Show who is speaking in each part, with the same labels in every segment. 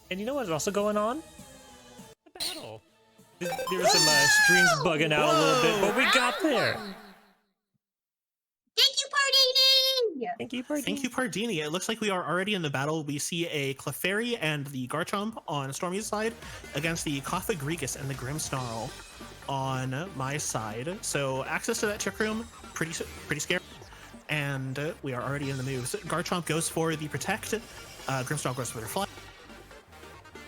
Speaker 1: And you know what's also going on? The battle. There was some streams bugging out a little bit, but we got there.
Speaker 2: Thank you, Pardini!
Speaker 1: Thank you, Pardini.
Speaker 3: Thank you, Pardini. It looks like we are already in the battle. We see a Clefairy and the Garchomp on Stormy's side against the Cophagrigus and the Grimmsnarl on my side. So access to that Trick Room, pretty scary. And we are already in the moves. Garchomp goes for the Protect. Grimmsnarl goes for the Fly.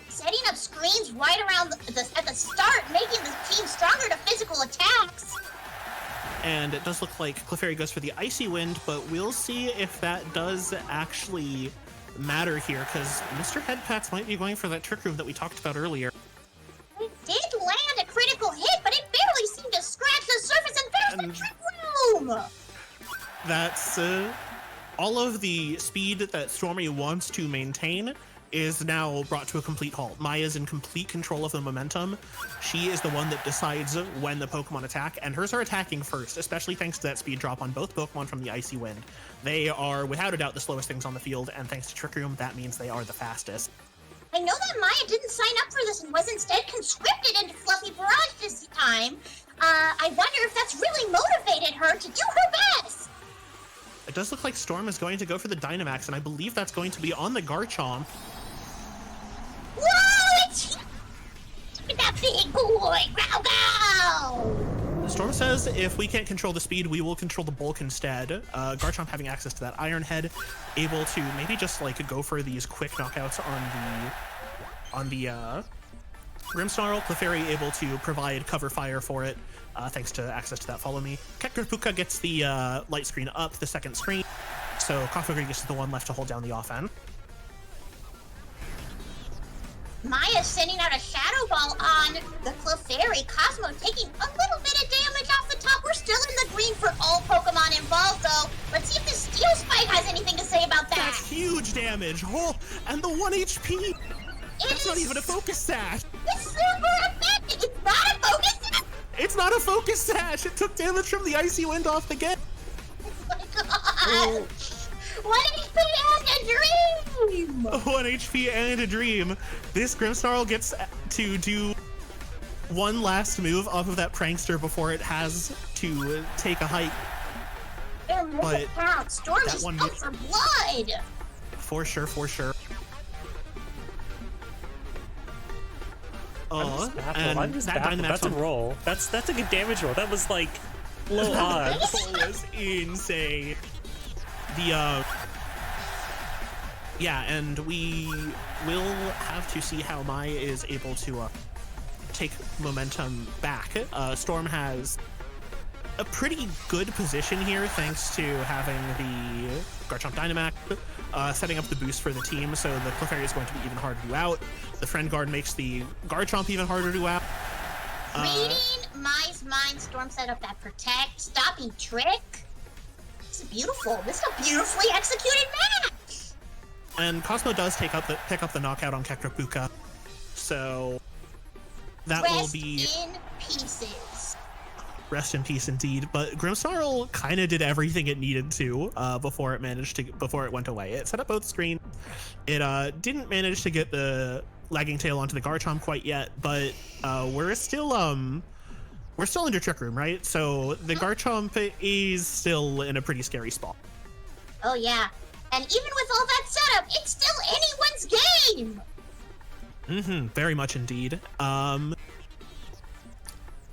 Speaker 2: Setting up screens right around at the start, making the team stronger to physical attacks.
Speaker 3: And it does look like Clefairy goes for the Icy Wind, but we'll see if that does actually matter here, because Mr. Headpats might be going for that Trick Room that we talked about earlier.
Speaker 2: It did land a critical hit, but it barely seemed to scratch the surface, and there's the Trick Room!
Speaker 3: That's all of the speed that Stormy wants to maintain is now brought to a complete halt. Maya's in complete control of the momentum. She is the one that decides when the Pokemon attack, and hers are attacking first, especially thanks to that speed drop on both Pokemon from the Icy Wind. They are, without a doubt, the slowest things on the field, and thanks to Trick Room, that means they are the fastest.
Speaker 2: I know that Maya didn't sign up for this and was instead conscripted into Fluffy Barrage this time. I wonder if that's really motivated her to do her best.
Speaker 3: It does look like Storm is going to go for the Dynamax, and I believe that's going to be on the Garchomp.
Speaker 2: Whoa! It's that big boy! Go!
Speaker 3: Storm says if we can't control the speed, we will control the bulk instead. Garchomp having access to that Iron Head, able to maybe just like go for these quick knockouts on the Grimmsnarl. Clefairy able to provide cover fire for it, thanks to access to that Follow Me. Kekra gets the light screen up, the second screen, so Cophagrigus is the one left to hold down the offense.
Speaker 2: Maya's sending out a Shadow Ball on the Clefairy. Cosmo taking a little bit of damage off the top. We're still in the green for all Pokemon involved, though. Let's see if the Steel Spike has anything to say about that.
Speaker 3: That's huge damage. Oh, and the 1 HP. That's not even a Focus Sash.
Speaker 2: It's super effective. It's not a Focus Sash.
Speaker 3: It's not a Focus Sash. It took damage from the Icy Wind off the get.
Speaker 2: Oh my god. 1 HP and a dream!
Speaker 3: 1 HP and a dream. This Grimmsnarl gets to do one last move off of that Prankster before it has to take a hike.
Speaker 2: But Storm just out for blood!
Speaker 3: For sure, for sure.
Speaker 1: I'm just baffled. That's a roll. That's a good damage roll. That was like low odds.
Speaker 3: That was insane. Yeah, and we will have to see how Mai is able to take momentum back. Storm has a pretty good position here thanks to having the Garchomp Dynamax, setting up the boost for the team, so the Clefairy is going to be even harder to out. The Friend Guard makes the Garchomp even harder to out.
Speaker 2: Reading Mai's mind, Storm set up that Protect, stopping Trick. This is beautiful. This is a beautifully executed match.
Speaker 3: And Cosmo does pick up the knockout on Kekra, so that will be
Speaker 2: in pieces.
Speaker 3: Rest in peace, indeed. But Grimmsnarl kind of did everything it needed to before it went away. It set up both screens. It didn't manage to get the Lagging Tail onto the Garchomp quite yet, but we're still under Trick Room, right? So the Garchomp is still in a pretty scary spot.
Speaker 2: Oh yeah. And even with all that setup, it's still anyone's game!
Speaker 3: Very much indeed.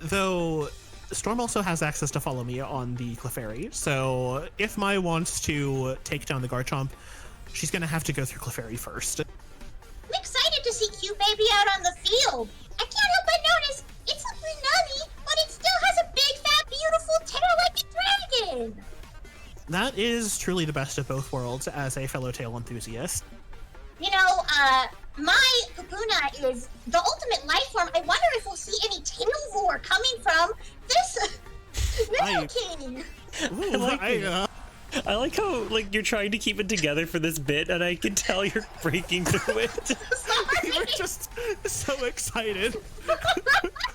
Speaker 3: Though, Storm also has access to Follow Me on the Clefairy, so if Mai wants to take down the Garchomp, she's gonna have to go through Clefairy first.
Speaker 2: I'm excited to see Cute Baby out on the field! I can't help but notice, it's a nutty, but it still has a big, fat, beautiful tail like a dragon!
Speaker 3: That is truly the best of both worlds as a fellow tail enthusiast.
Speaker 2: You know, my Pupuna is the ultimate life form. I wonder if we'll see any tail lore coming from this King.
Speaker 1: I like how you're trying to keep it together for this bit, and I can tell you're breaking through it.
Speaker 3: We were just so excited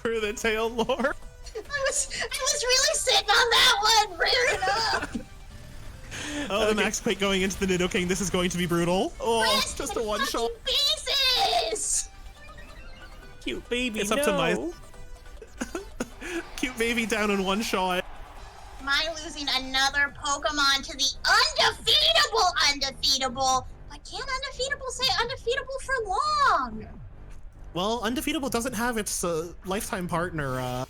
Speaker 3: for the tail lore.
Speaker 2: I was really sitting on that one, rearing up.
Speaker 3: Oh, the Max Quake going into the Nidoking. This is going to be brutal. Oh, it's just a one-shot.
Speaker 2: Pieces!
Speaker 1: Cute baby,
Speaker 3: It's
Speaker 1: no.
Speaker 3: up to my cute baby down in one shot.
Speaker 2: Mai losing another Pokemon to the undefeatable. But can undefeatable say undefeatable for long?
Speaker 3: Well, Undefeatable doesn't have its lifetime partner,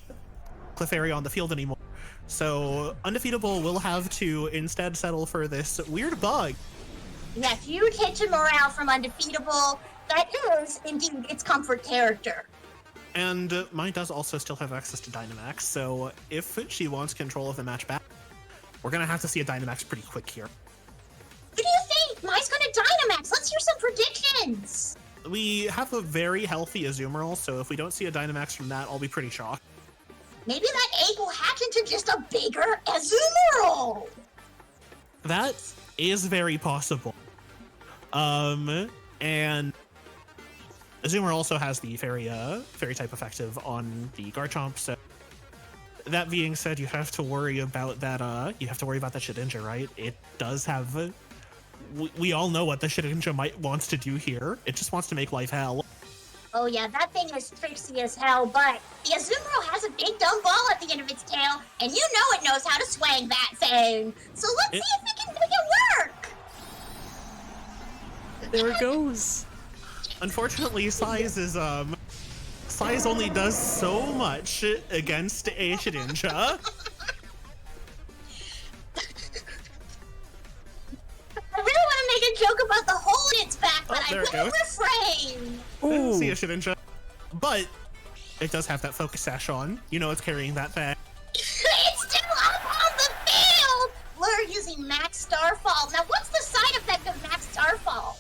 Speaker 3: Clefairy, on the field anymore. So Undefeatable will have to instead settle for this weird bug.
Speaker 2: Yeah, huge hit to morale from Undefeatable. That is indeed its comfort character.
Speaker 3: And Mai does also still have access to Dynamax, so if she wants control of the match back, we're gonna have to see a Dynamax pretty quick here.
Speaker 2: What do you think? Mai's gonna Dynamax. Let's hear some predictions.
Speaker 3: We have a very healthy Azumarill, so if we don't see a Dynamax from that, I'll be pretty shocked.
Speaker 2: Maybe that egg will hatch into just a bigger Azumarill.
Speaker 3: That is very possible. And Azumarill also has the fairy type effective on the Garchomp, so that being said, you have to worry about that Shedinja, right? It does have we all know what the Shedinja wants to do here. It just wants to make life hell.
Speaker 2: Oh yeah, that thing is tricksy as hell, but the Azumarill has a big dumb ball at the end of its tail, and you know it knows how to swing that thing. So let's see if it can make it work.
Speaker 1: There it goes.
Speaker 3: Unfortunately, Size only does so much against a Shedinja.
Speaker 2: I really want to make a joke about the hole in its back, but I
Speaker 3: there it
Speaker 2: will
Speaker 3: goes.
Speaker 2: refrain.
Speaker 3: I didn't
Speaker 1: Ooh.
Speaker 3: see a Shedinja, but it does have that focus sash on. You know it's carrying that thing.
Speaker 2: It's still up on the field! We're using Max Starfall. Now, what's the side effect of Max Starfall?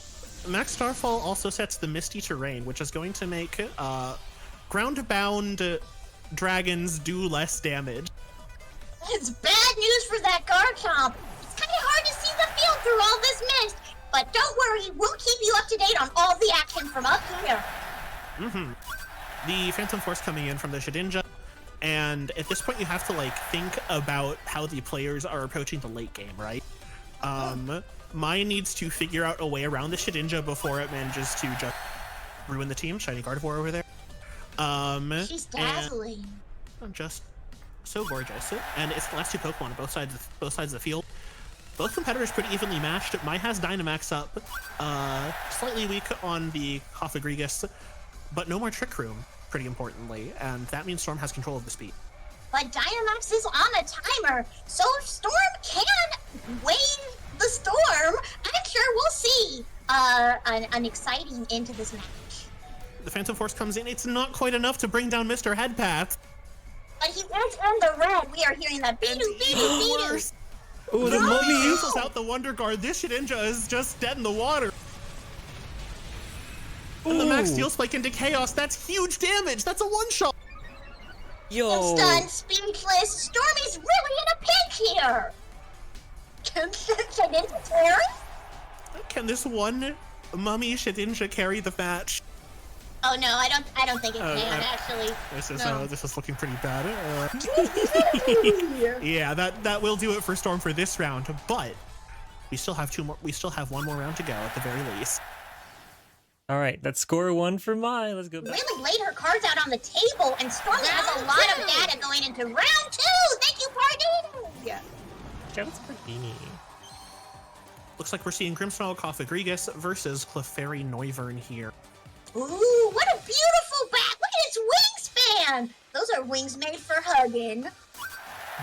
Speaker 3: Max Starfall also sets the Misty Terrain, which is going to make ground-bound dragons do less damage.
Speaker 2: It's bad news for that Garchomp. It's kind of hard to see the field through all this mist. But don't worry, we'll keep you up to date on all the action from up here.
Speaker 3: The Phantom Force coming in from the Shedinja, and at this point you have to think about how the players are approaching the late game, right? Mai needs to figure out a way around the Shedinja before it manages to just ruin the team. Shiny Gardevoir over there.
Speaker 2: She's dazzling.
Speaker 3: And just so gorgeous. And it's the last two Pokemon on both sides of the field. Both competitors pretty evenly matched. Mai has Dynamax up, slightly weak on the Cofagrigus, but no more Trick Room, pretty importantly, and that means Storm has control of the speed.
Speaker 2: But Dynamax is on a timer, so if Storm can wave the storm, I'm sure we'll see an exciting end to this match.
Speaker 3: The Phantom Force comes in. It's not quite enough to bring down Mr. Headpath.
Speaker 2: But he is in the red. We are hearing that beedoo.
Speaker 1: Ooh, the
Speaker 3: He
Speaker 1: mummy!
Speaker 3: uses out the Wonder Guard. This Shedinja is just dead in the water. And the Max
Speaker 1: Ooh.
Speaker 3: Steel Spike into Chaos. That's huge damage. That's a one-shot.
Speaker 1: Yo!
Speaker 2: Stunned, speechless. Stormy's really in a pinch here. Can Shedinja carry?
Speaker 3: Can this one mummy Shedinja carry the match?
Speaker 2: Oh no, I don't think it can actually.
Speaker 3: This is
Speaker 2: No.
Speaker 3: this is looking pretty bad. Yeah, that will do it for Storm for this round. But we still have two more. We still have one more round to go at the very least.
Speaker 1: All right, that's score one for Mai. Let's go back.
Speaker 2: Really laid her cards out on the table, and Stormy has a lot of data going into round 2. Thank you, Pardini.
Speaker 1: Shout out to Pardini.
Speaker 3: Looks like we're seeing Grimmsnarl Cofagrigus versus Clefairy Noivern here.
Speaker 2: Ooh, what a beautiful back! Look at its wingspan. Those are wings made for hugging.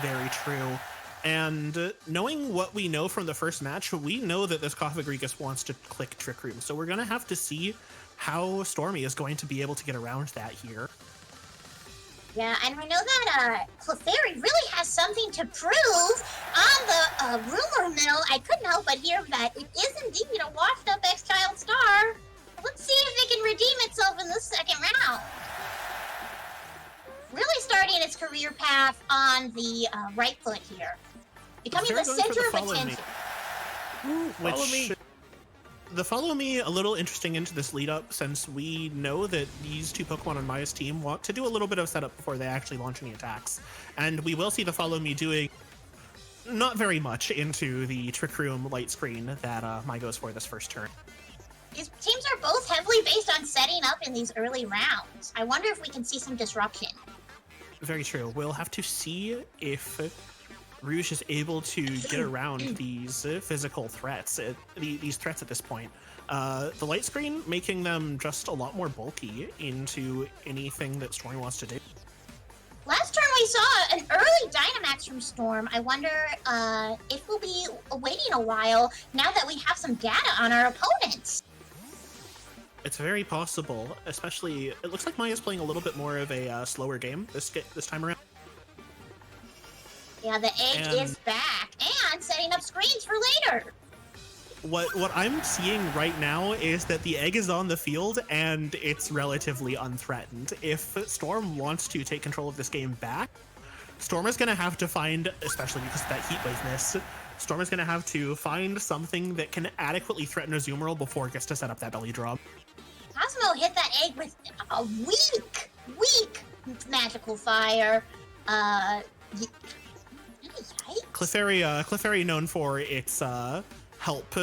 Speaker 3: Very true. And knowing what we know from the first match, we know that this Cofagrigus wants to click Trick Room. So we're going to have to see how Stormy is going to be able to get around that here.
Speaker 2: Yeah, and I know that Clefairy really has something to prove on the rumor mill. I couldn't help but hear that it is indeed a washed-up ex-child star. Let's see if it can redeem itself in the second round. Really starting its career path on the right foot here. Becoming the
Speaker 3: Clefairy going for
Speaker 2: center
Speaker 3: the
Speaker 2: of
Speaker 3: follow me.
Speaker 2: attention.
Speaker 1: Ooh, follow me.
Speaker 3: The follow me a little interesting into this lead up, since we know that these two Pokemon on Maya's team want to do a little bit of setup before they actually launch any attacks. And we will see the follow me doing not very much into the Trick Room light screen that Maya goes for this first turn.
Speaker 2: These teams are are both heavily based on setting up in these early rounds. I wonder if we can see some disruption.
Speaker 3: Very true. We'll have to see if Rouge is able to get around these physical threats, these threats at this point. The light screen making them just a lot more bulky into anything that Stormy wants to do.
Speaker 2: Last turn we saw an early Dynamax from Storm. I wonder if we'll be waiting a while now that we have some data on our opponents.
Speaker 3: It's very possible, especially, it looks like Maya's playing a little bit more of a slower game this time around.
Speaker 2: Yeah, the egg is back and setting up screens for later.
Speaker 3: What I'm seeing right now is that the egg is on the field and it's relatively unthreatened. If Storm wants to take control of this game back, Storm is going to have to find, especially because of that heat waveness, Storm is going to have to find something that can adequately threaten Azumarill before it gets to set up that belly drum.
Speaker 2: Cosmo hit that egg with a weak magical fire. Yikes.
Speaker 3: Clefairy known for its help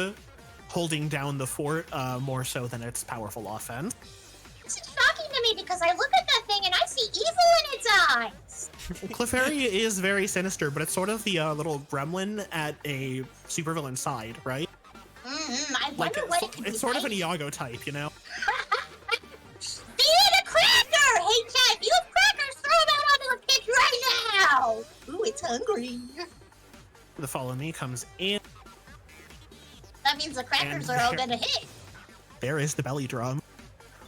Speaker 3: holding down the fort more so than its powerful offense.
Speaker 2: This is shocking to me because I look at that thing and I see evil in its eyes.
Speaker 3: Clefairy is very sinister, but it's sort of the little gremlin at a supervillain side, right?
Speaker 2: I wonder what it could be.
Speaker 3: It's sort of an Iago type, you know?
Speaker 2: Feed it a cracker! Hey, chat, if you have crackers, throw them out onto the pitch right now! Ooh, it's hungry.
Speaker 3: The follow me comes in.
Speaker 2: That means the crackers are all gonna hit.
Speaker 3: There is the belly drum.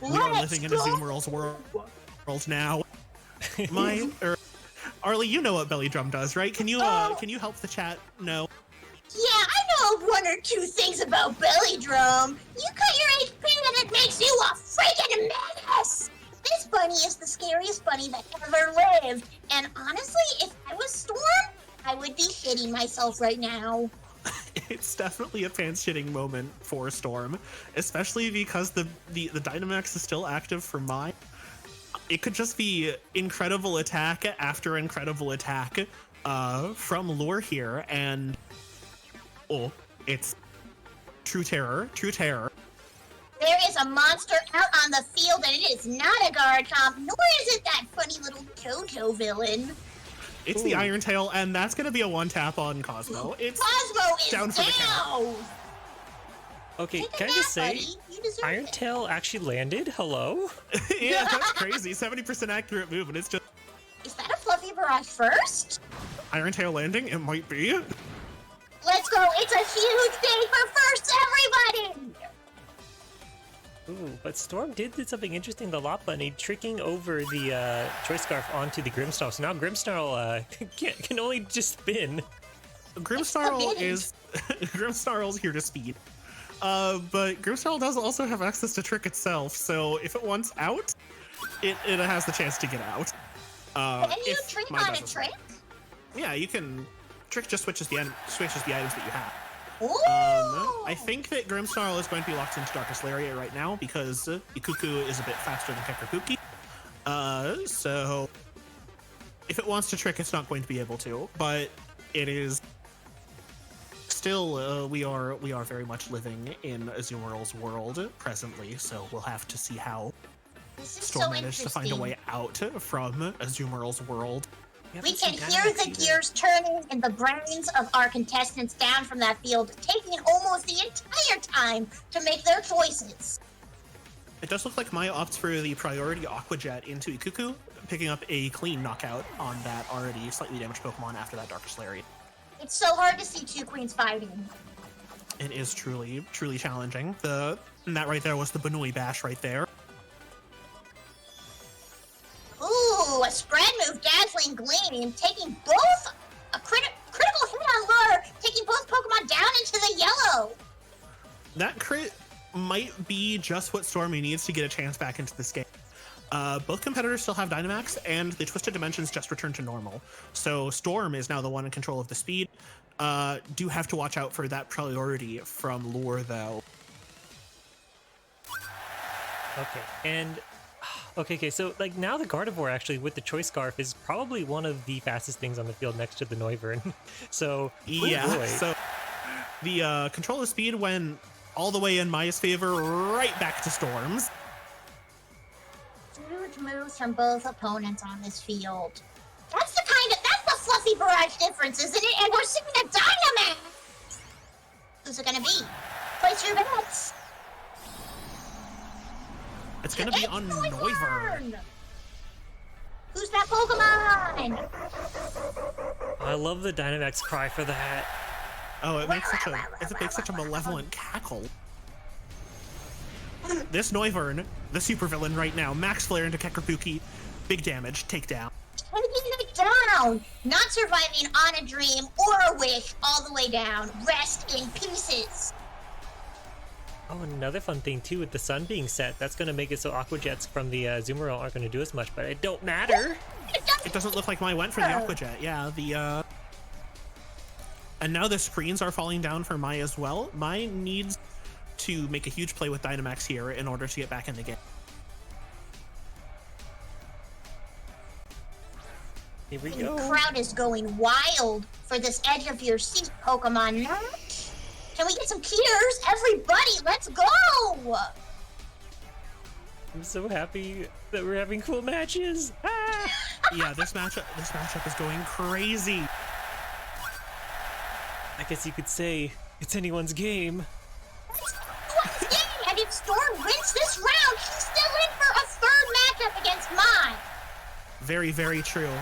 Speaker 3: We are living in Azumarill's world now. Arlie, you know what belly drum does, right? Can you help the chat know?
Speaker 2: Yeah, I know one or two things about belly drum. You cut your HP and it makes you a freaking menace. This bunny is the scariest bunny that ever lived. And honestly, if I was Storm, I would be shitting myself right now.
Speaker 3: It's definitely a pants-shitting moment for Storm, especially because the Dynamax is still active for mine. It could just be incredible attack after incredible attack from Lure here, and it's true terror.
Speaker 2: There is a monster out on the field, and it is not a Garchomp, nor is it that funny little JoJo villain.
Speaker 3: It's the Iron Tail, and that's going to be a one-tap on Cosmo.
Speaker 2: Cosmo is
Speaker 3: down for the count.
Speaker 1: Okay, can I just say, Iron Tail actually landed? Hello?
Speaker 3: Yeah, that's crazy. 70% accurate move, and it's just...
Speaker 2: Is that a Fluffy Barrage first?
Speaker 3: Iron Tail landing? It might be.
Speaker 2: Let's go! It's a huge day for firsts, everybody!
Speaker 1: Ooh, but Storm did something interesting, the Lot Bunny, tricking over the Choice Scarf onto the Grimmsnarl. So now Grimmsnarl can only just spin.
Speaker 3: Grimmsnarl's here to speed. But Grimmsnarl does also have access to Trick itself, so if it wants out, it has the chance to get out.
Speaker 2: Can you trick on a trick?
Speaker 3: Yeah, you can. Trick just switches the items that you have.
Speaker 2: Ooh!
Speaker 3: I think that Grimmsnarl is going to be locked into Darkest Lariat right now because Ikuku is a bit faster than Kekakuki. So if it wants to trick, it's not going to be able to, but it is still, we are very much living in Azumarill's world presently, so we'll have to see how Storm managed to find a way out from Azumarill's world.
Speaker 2: We can hear the gears turning in the brains of our contestants down from that field, taking almost the entire time to make their choices.
Speaker 3: It does look like Maya opts for the priority Aqua Jet into Ikuku, picking up a clean knockout on that already slightly damaged Pokemon after that Darkest Lariat.
Speaker 2: It's so hard to see two queens fighting.
Speaker 3: It is truly challenging. And that right there was the Banui Bash right there.
Speaker 2: Ooh, a spread move, Dazzling Gleam, taking both a critical hit on Lure, taking both Pokemon down into the yellow.
Speaker 3: That crit might be just what Stormy needs to get a chance back into this game. Both competitors still have Dynamax, and the Twisted Dimensions just returned to normal. So Storm is now the one in control of the speed. Do have to watch out for that priority from Lure, though.
Speaker 1: Okay, and... Okay, so like now the Gardevoir actually with the Choice Scarf is probably one of the fastest things on the field next to the Noivern. So
Speaker 3: yeah, so the control of speed when all the way in Maya's favor, right back to Storm's.
Speaker 2: Huge moves from both opponents on this field. That's the fluffy Barrage difference, isn't it? And we're seeing a Dynamax! Who's it gonna be? Place your bets.
Speaker 3: It's gonna be on Noivern.
Speaker 2: Who's that Pokemon?
Speaker 1: I love the Dynamax cry for that.
Speaker 3: Oh, it makes such a malevolent cackle. This Noivern, the supervillain right now, Max Flare into Kekrabuki, big damage, takedown.
Speaker 2: Taking it down! Not surviving on a dream or a wish all the way down. Rest in pieces.
Speaker 1: Oh, another fun thing too with the sun being set, that's going to make it so Aqua Jets from the Zoomerl aren't going to do as much, but it don't matter.
Speaker 3: It doesn't look like Maya went for the Aqua Jet. Yeah, and now the screens are falling down for Maya as well. Maya needs to make a huge play with Dynamax here in order to get back in the game.
Speaker 1: Here we
Speaker 2: The
Speaker 1: go.
Speaker 2: crowd is going wild for this edge of your seat Pokemon match. Can we get some cheers? Everybody, let's go!
Speaker 1: I'm so happy that we're having cool matches. Ah!
Speaker 3: Yeah, this matchup is going crazy.
Speaker 1: I guess you could say it's anyone's game.
Speaker 2: And if Storm wins this round, she's still in for a third matchup against mine.
Speaker 3: Very, very true.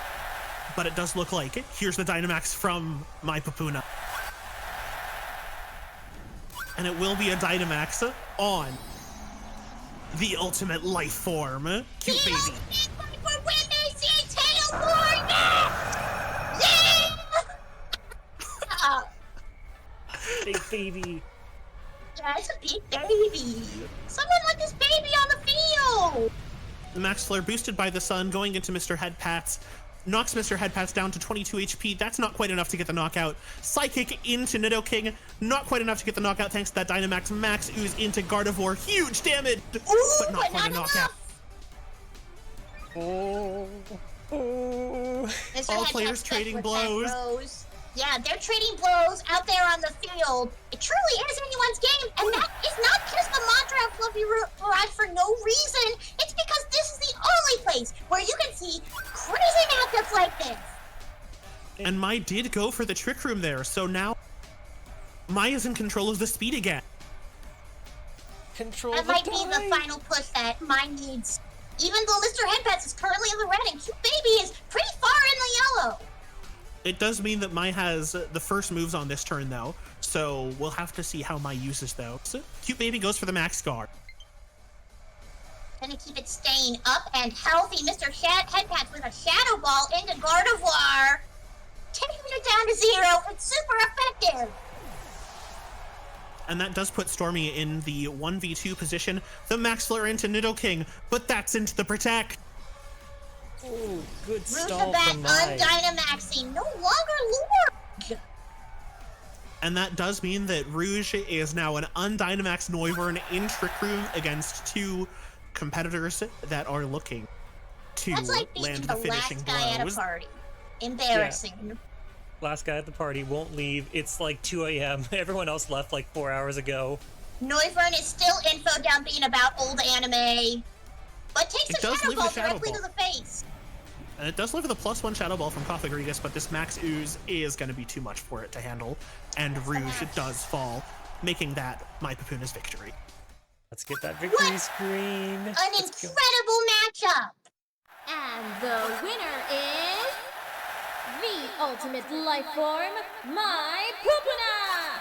Speaker 3: But it does look like it. Here's the Dynamax from my Pupuna. And it will be a Dynamax on the ultimate life form. Cute baby.
Speaker 2: For when they see Tailborn! Yeah!
Speaker 1: Big baby.
Speaker 2: That's a big baby. Someone let this baby on the field.
Speaker 3: Max Flare boosted by the sun, going into Mr. Headpats. Knocks Mr. Headpats down to 22 HP. That's not quite enough to get the knockout. Psychic into Nidoking. Not quite enough to get the knockout thanks to that Dynamax. Max Ooze into Gardevoir. Huge damage, but not quite a knockout.
Speaker 1: Oh. Oh.
Speaker 2: Mr.
Speaker 3: All
Speaker 2: Headpats
Speaker 3: players
Speaker 2: stuck
Speaker 3: trading
Speaker 2: with
Speaker 3: blows.
Speaker 2: that rose. Yeah, they're trading blows out there on the field. It truly is anyone's game, and that is not just the mantra of Fluffy Barrage for no reason. It's because this is the only place where you can see crazy matchups like this.
Speaker 3: And Mai did go for the Trick Room there, so now Maya's in control of the speed again.
Speaker 1: Control
Speaker 2: That
Speaker 1: the
Speaker 2: might be
Speaker 1: time.
Speaker 2: the final push that mine needs. Even though Mr. Headpats is currently in the red and Cute Baby is pretty far in the yellow.
Speaker 3: It does mean that Mai has the first moves on this turn, though, so we'll have to see how Mai uses those. Cute Baby goes for the Max Guard.
Speaker 2: Gonna keep it staying up and healthy. Mr. Headpats with a Shadow Ball into Gardevoir. Taking it down to 0. It's super effective.
Speaker 3: And that does put Stormy in the 1v2 position. The Max Flare into Nidoking, but that's into the Protect.
Speaker 1: Oh, good
Speaker 2: Rouge
Speaker 1: stall
Speaker 2: back
Speaker 1: from Mai.
Speaker 2: undynamaxing. No longer lured.
Speaker 3: And that does mean that Rouge is now an undynamax Noivern in Trick Room against two competitors that are looking to
Speaker 2: That's like being
Speaker 3: land
Speaker 2: the
Speaker 3: the finishing
Speaker 2: last guy at a
Speaker 3: blows.
Speaker 2: party. Embarrassing.
Speaker 1: Last guy at the party won't leave. It's like 2 a.m. Everyone else left like 4 hours ago.
Speaker 2: Noivern is still info dumping about old anime, but takes
Speaker 3: It
Speaker 2: a
Speaker 3: does
Speaker 2: Shadow
Speaker 3: leave a
Speaker 2: Ball
Speaker 3: Shadow
Speaker 2: directly
Speaker 3: Ball.
Speaker 2: to the face.
Speaker 3: And it does live with a +1 Shadow Ball from Cofagrigus, but this Max Ooze is going to be too much for it to handle. And Rouge does fall, making that my Pupuna's victory.
Speaker 1: Let's get that victory
Speaker 2: What?
Speaker 1: screen.
Speaker 2: An
Speaker 1: Let's go.
Speaker 2: incredible matchup.
Speaker 4: And the winner is the ultimate life form, my Pupuna!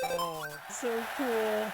Speaker 1: Oh, so cool.